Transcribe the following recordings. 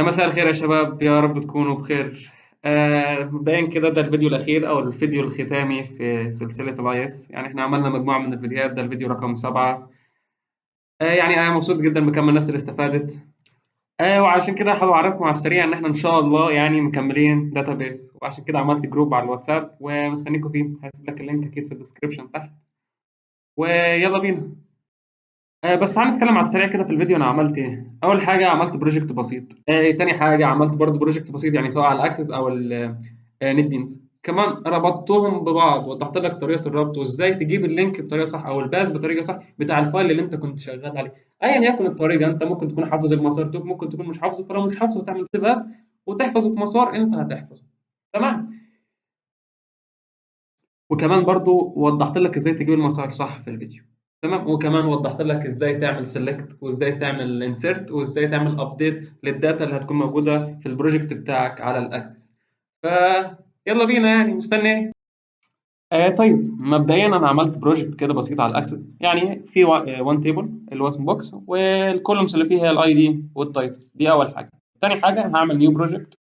يا مساء الخير يا شباب، يا رب تكونوا بخير. مبدئيا كده ده الفيديو الأخير أو الفيديو الختامي في سلسلة الاي اس. يعني احنا عملنا مجموعة من الفيديوهات، ده الفيديو رقم 7. يعني أنا مبسوط جدا بكم الناس اللي استفادت. وعلشان كده حابب أعرفكم على السريع إن احنا إن شاء الله يعني مكملين داتابيس، وعشان كده عملت جروب على الواتساب ومستنيكم فيه. هسيب لك اللينك أكيد في الديسكربشن تحت، ويلا بينا. بس تعالى نتكلم على السريع كده في الفيديو انا عملت ايه. اول حاجه عملت بروجكت بسيط. تاني حاجه عملت برضو بروجكت بسيط، يعني سواء على الاكسس او النت بينز. كمان ربطتهم ببعض، وضحت لك طريقه الربط وازاي تجيب اللينك بطريقه صح او الباث بطريقه صح بتاع الفايل اللي انت كنت شغال عليه. ايا يكن الطريقه، انت ممكن تكون حافظ المسار توب، ممكن تكون مش حافظه. فلو مش حافظه تعمل سيف از وتحفظه في مسار انت هتحفظه. تمام. وكمان برضو وضحت لك ازاي تجيب المسار صح في الفيديو. تمام. وكمان وضحت لك ازاي تعمل سيلكت، وازاي تعمل انسيرت، وازاي تعمل ابديت للداتا اللي هتكون موجوده في البروجكت بتاعك على الاكسس. ف يلا بينا، يعني مستني ايه. طيب مبدئيا انا عملت بروجكت كده بسيط على الاكسس، يعني في وان تيبل اللي هو اسمه بوكس، والكولومز اللي فيه هي الاي دي والتايتل. دي اول حاجه. تاني حاجه هعمل نيو بروجكت.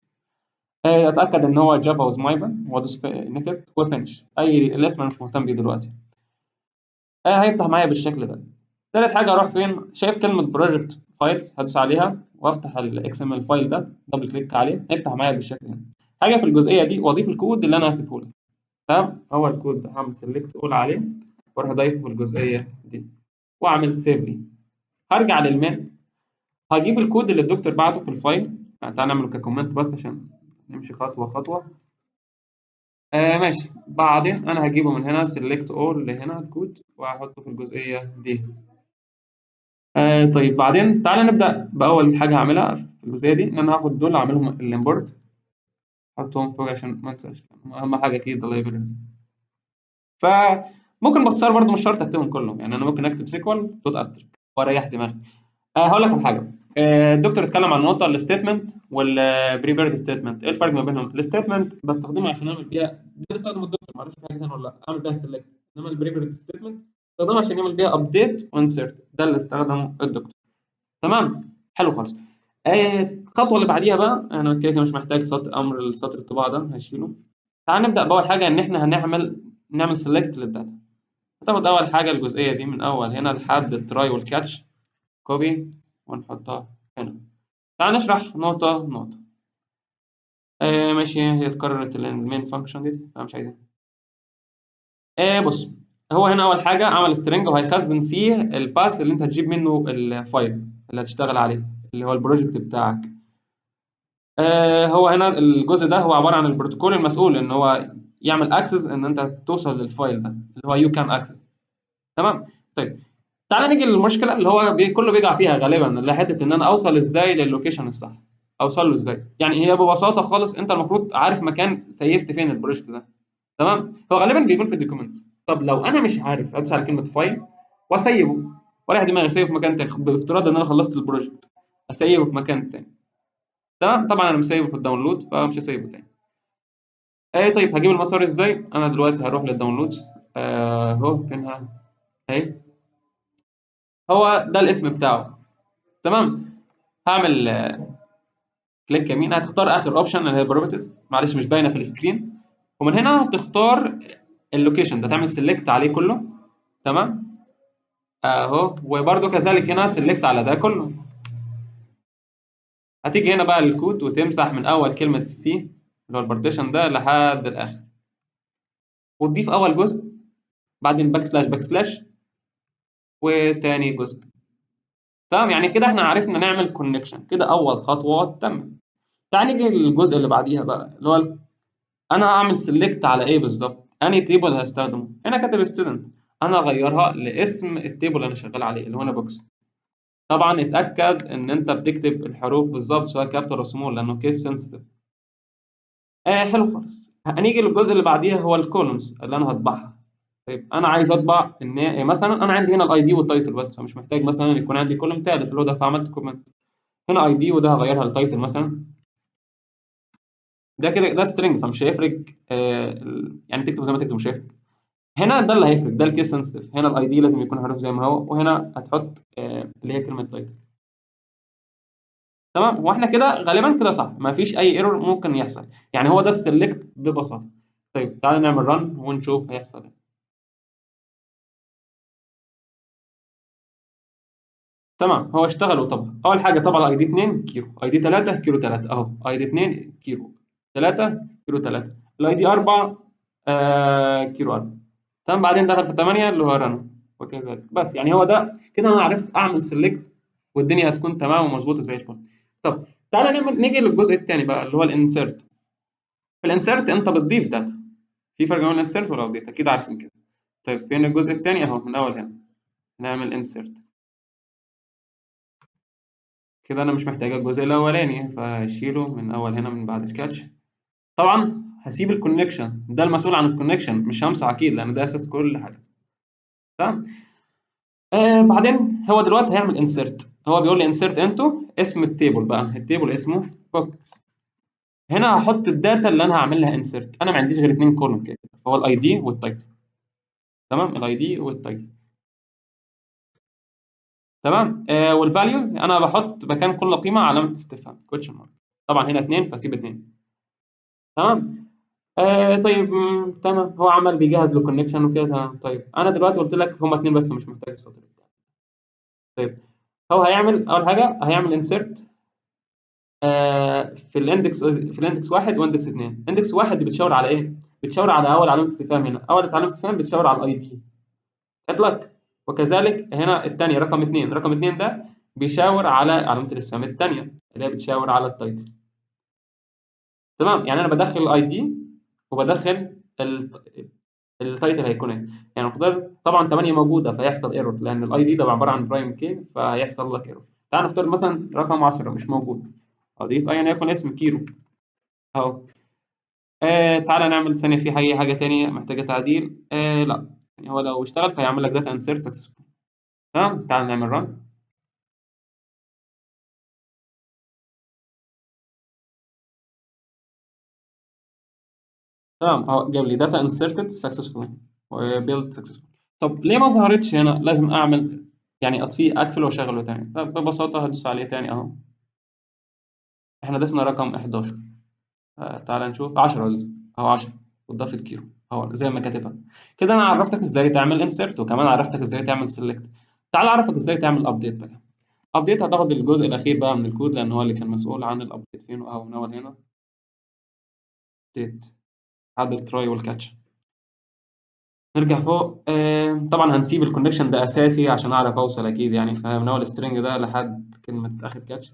اتاكد ان هو جافا وز مايفن، وادوس نيكست وفينش. الاسم انا مش مهتم بيه دلوقتي. هيفتح معايا بالشكل ده. تالت حاجه اروح فين؟ شايف كلمه بروجكت فايلز؟ هدوس عليها وافتح الاكس ام ال فايل ده، دبل كليك عليه هيفتح معايا بالشكل ده. حاجه في الجزئيه دي واضيف الكود اللي انا هسيبه لك. تمام. هو الكود ده هعمل سيلكت اول عليه، واروح ضايفه في الجزئيه دي، واعمل سيف لي. هرجع للمين، هجيب الكود اللي الدكتور بعته في الفايل. تعال نعمله ككومنت بس عشان نمشي خطوه خطوه. ماشي. بعدين انا هجيبه من هنا سيلكت اول لهنا الكود، وهحطه في الجزئيه دي. طيب بعدين تعالى نبدا باول حاجه هعملها في الجزئيه دي، ان انا هاخد دول اعملهم الامبورت، احطهم فوق عشان ما انساش. اهم حاجه اكيد اللايبرز. فممكن باختصار برضو مش شرط اكتبهم كلهم، يعني انا ممكن اكتب سيكوال دوت استريك واريح دماغي. هقول لك على حاجه. الدكتور اتكلم عن النقطه الستيتمنت والبريبيرد ستيتمنت. ايه الفرق ما بينهم؟ الستيتمنت بستخدمها عشان اعمل بيها، دي بستخدم الدكتور، معرفش في حاجه ثانيه ولا لا، اعمل بيها سيلكت. انما البريبيرد ستيتمنت بستخدمها عشان يعمل بيها ابديت وانسرت. ده اللي استخدمه الدكتور. تمام. حلو خالص. الخطوه اللي بعديها بقى، انا كده كده مش محتاج سطر امر السطر الطباعه ده، هشيله. تعال نبدا باول حاجه، ان احنا نعمل سيلكت للداتا. هتاخد اول حاجه الجزئيه دي من اول هنا لحد التراي والكاتش، كوبي ونحطها هنا. تعال نشرح نقطه نقطه. ماشي. هي اتكررت المين فانكشن دي، انا مش عايزها. بص، هو هنا اول حاجه عمل سترينج وهيخزن فيه الباس اللي انت هتجيب منه الفايل اللي هتشتغل عليه، اللي هو البروجكت بتاعك. هو هنا الجزء ده هو عباره عن البروتوكول المسؤول ان هو يعمل اكسس ان انت توصل للفايل ده، اللي هو يو كان اكسس. تمام. طيب تعالى نيجي للمشكله اللي هو كله بيقع فيها غالبا، اللي حته ان انا اوصل ازاي للوكيشن الصح. اوصل له ازاي؟ يعني هي ببساطه خالص، انت المفروض عارف مكان سيفت فين البروجكت ده. تمام. هو غالبا بيكون في الدوكيومنتس. طب لو انا مش عارف، ادوس على كلمه فايل واسيبه، واريح دماغي اسيبه في مكان تاني، بافتراض ان انا خلصت البروجكت اسيبه في مكان تاني. تمام. طبعا انا مسيبه في الداونلود فمش هسيبه تاني. طيب هجيب المسار ازاي؟ انا دلوقتي هروح للداونلودز. اهو فينها اهي. هو ده الاسم بتاعه. تمام. هعمل كليك يمين، هتختار اخر اوبشن اللي هي بروبرتيز، معلش مش باينه في السكرين. ومن هنا هتختار اللوكيشن ده، تعمل سيلكت عليه كله. تمام. اهو. وبرده كذلك هنا سيلكت على ده كله. هتيجي هنا بقى الكود وتمسح من اول كلمه سي اللي هو البارتيشن ده لحد الاخر، وتضيف اول جزء، بعدين باك سلاش باك سلاش، وتاني جزء. تمام. يعني كده احنا عرفنا نعمل كونكشن، كده اول خطوه تم. تعال نيجي للجزء اللي بعديها بقى، اللي هو انا هعمل سيلكت على ايه بالظبط، انهي تيبل هستخدمه. هنا كاتب ستودنت، انا اغيرها لاسم التيبل اللي انا شغال عليه اللي هو انا بوكس. طبعا اتاكد ان انت بتكتب الحروف بالظبط سواء كابيتال او سمول لانه كيس سنسيتيف. حلو خالص. هنيجي للجزء اللي بعديها، هو الكولومز اللي انا هطبعها. طيب انا عايز اطبع ان مثلا انا عندي هنا الاي دي والتايتل بس، فمش محتاج مثلا يكون عندي كولوم ثالث اللي هو ده، فعملت كومنت. هنا اي دي وده هغيرها لتايتل مثلا. ده كده ده سترينج فمش هيفرق. يعني تكتب زي ما تكتب مش هيفرق. هنا ده اللي هيفرق، ده الكيس سنسيتيف. هنا الاي دي لازم يكون حروف زي ما هو، وهنا هتحط اللي هي كلمه تايتل. تمام، واحنا كده غالبا كده صح، ما فيش اي ايرور ممكن يحصل، يعني هو ده السلكت ببساطه. طيب تعالى نعمل رن ونشوف هيحصل ايه. تمام، هو اشتغل وطبع. اول حاجه طبع الاي دي 2 كيلو، اي دي 3 كيلو 3 اهو، اي دي 2 كيلو 3 كيلو 3، الاي دي 4 كيلو 4. تمام، بعدين دخل في 8 اللي هو رن وكذلك. بس يعني هو ده كده انا عرفت اعمل سيلكت، والدنيا هتكون تمام ومظبوطه زي الفل. طب تعالى نيجي للجزء الثاني بقى اللي هو الانسيرت. في الانسيرت انت بتضيف داتا. في فرق بين الانسيرت والابديت، اكيد عارفين كده. طيب فين الجزء الثاني؟ اهو من اول هنا نعمل انسيرت. كده انا مش محتاج الجزء الاولاني، فهشيله من اول هنا من بعد الكاتش. طبعا هسيب الكونكشن ده المسؤول عن الكونكشن، مش همسح اكيد لان ده اساس كل حاجه. تمام. بعدين هو دلوقتي هيعمل انسيرت، هو بيقول لي انسيرت انتو اسم التيبل بقى، التيبل اسمه بوكس. هنا هحط الداتا اللي انا هعمل لها انسيرت. انا ما عنديش غير اتنين كولوم كده، هو الاي دي والتايتل. تمام، الاي دي والتايتل. تمام. والفاليوز انا بحط مكان كل قيمه علامه استفهام كويشن مارك. طبعا هنا اتنين فاسيب اتنين. تمام. طيب تمام، هو عمل بيجهز للكونكشن وكده. تمام. طيب انا دلوقتي قلت لك هما اتنين بس، مش محتاج السطر بتاعي. طيب هو هيعمل اول حاجه هيعمل انسيرت في الاندكس واحد واندكس اثنين. اندكس واحد دي بتشاور على ايه؟ بتشاور على اول علامه استفهام. هنا اول علامه استفهام بتشاور على الاي دي لك. وكذلك هنا الثانيه رقم اثنين، رقم اثنين ده بيشاور على علامه الاستفهام الثانيه اللي هي بتشاور على التايتل. تمام، يعني انا بدخل الاي دي وبدخل التايتل هيكون ايه. يعني نفترض طبعا 8 موجوده فيحصل ايرور لان الاي دي ده عباره عن برايم كي، فهيحصل لك ايرور. تعال نفترض مثلا رقم 10 مش موجود، اضيف ايا يكن اسم كيلو اهو. تعالى نعمل ثانيه في حاجه تانية محتاجه تعديل. لا، يعني هو لو اشتغل فيعمل لك داتا انسيرت سكسسفول. تمام، تعال نعمل رن. تمام، هو جاب لي داتا انسيرتد سكسسفول وبيلد سكسسفول. طب ليه ما ظهرتش هنا؟ لازم اعمل يعني اطفيه اقفل واشغله تاني. طب ببساطه هدوس عليه تاني اهو. احنا ضفنا رقم 11. تعالى نشوف 10 قصدي، اهو 10 وضافت كيلو اهو زي ما كاتبها. كده انا عرفتك ازاي تعمل انسيرت وكمان عرفتك ازاي تعمل سيلكت. تعالى اعرفك ازاي تعمل ابديت بقى. ابديت هتاخد الجزء الاخير بقى من الكود لان هو اللي كان مسؤول عن الابديت. فين اهو من اول هنا ابديت، عدل تراي والكاتش. نرجع فوق. طبعا هنسيب الكونكشن ده اساسي عشان اعرف اوصل اكيد يعني، فمن اول سترينج ده لحد كلمه اخر كاتش.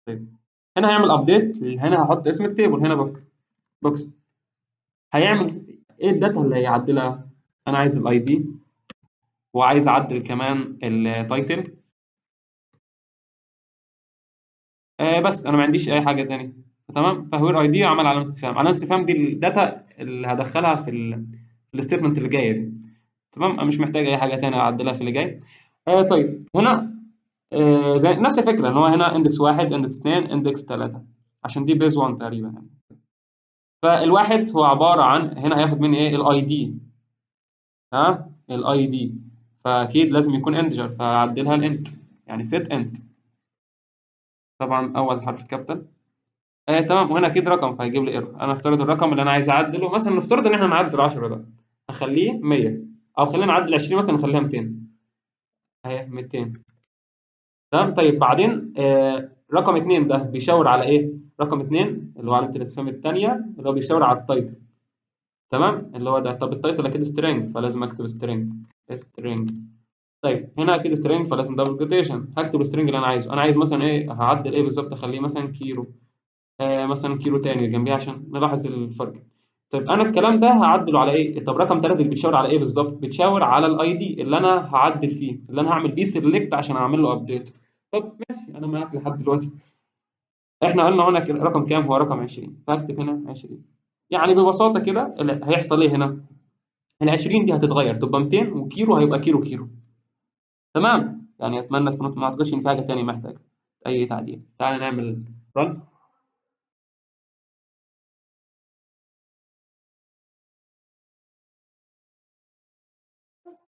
طيب هنا هيعمل ابديت. هنا هحط اسم التيبل هنا بوكس. هيعمل ايه الداتا اللي هيعدلها؟ انا عايز الاي دي وعايز اعدل كمان التايتل. بس انا ما عنديش اي حاجه تاني. تمام، فهوير اي دي عمل علامه استفهام. علامه استفهام دي الداتا اللي هدخلها في الستيتمنت اللي جايه دي. تمام، انا مش محتاج اي حاجه تانية اعدلها في اللي جاي. طيب هنا زي نفس الفكره ان هو هنا اندكس واحد اندكس اثنين اندكس ثلاثه عشان دي بيز 1 تقريبا يعني. فالواحد هو عباره عن هنا هياخد مني ايه؟ الاي دي. ها الاي دي، فاكيد لازم يكون انتجر فاعدلها الانت، يعني set انت. طبعا اول حرف كابيتال. تمام، وهنا اكيد رقم فهيجيب لي ايرور. انا افترض الرقم اللي انا عايز اعدله مثلا، نفترض ان احنا نعدل 10 ده اخليه 100، او خلينا نعدل 20 مثلا نخليها 200 اهي 200. تمام. طيب بعدين رقم 2 ده بيشاور على ايه؟ رقم 2 اللي هو علامه الاستفهام الثانيه اللي هو بيشاور على التايتل. تمام، اللي هو ده. طب التايتل اكيد سترينج فلازم اكتب سترينج. طيب هنا اكيد سترينج فلازم دبل كوتيشن. هكتب السترينج اللي انا عايزه. انا عايز مثلا ايه؟ هعدل ايه بالظبط؟ اخليه مثلا كيلو. مثلا كيلو تاني جنبيه عشان نلاحظ الفرق. طيب انا الكلام ده هعدله على ايه؟ طب رقم 3 اللي بيتشاور على ايه بالظبط؟ بيتشاور على الاي دي اللي انا هعدل فيه، اللي انا هعمل بيه سيلكت عشان اعمل له ابديت. طب ماشي، انا معاك لحد دلوقتي. احنا قلنا هنا رقم كام؟ هو رقم 20 فهكتب هنا 20. يعني ببساطه كده هيحصل ايه هنا؟ ال 20 دي هتتغير تبقى 200 وكيلو هيبقى كيلو كيلو. تمام، يعني اتمنى تكون ما اعتقدش ان في حاجه تانية محتاجه اي تعديل. تعالى نعمل رن.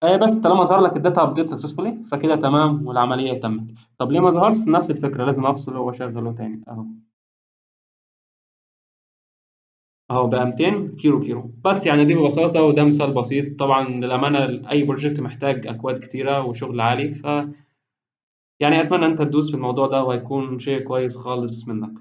بس طالما ظهر لك الداتا ابديت سكسسفولي فكده تمام والعمليه تمت. طب ليه ما ظهرش؟ نفس الفكره، لازم افصله واشغله تاني اهو. اهو بقى 200 كيلو كيلو. بس يعني دي ببساطه، وده مثال بسيط. طبعا للامانه اي بروجكت محتاج اكواد كتيره وشغل عالي، يعني اتمنى انت تدوس في الموضوع ده وهيكون شيء كويس خالص منك.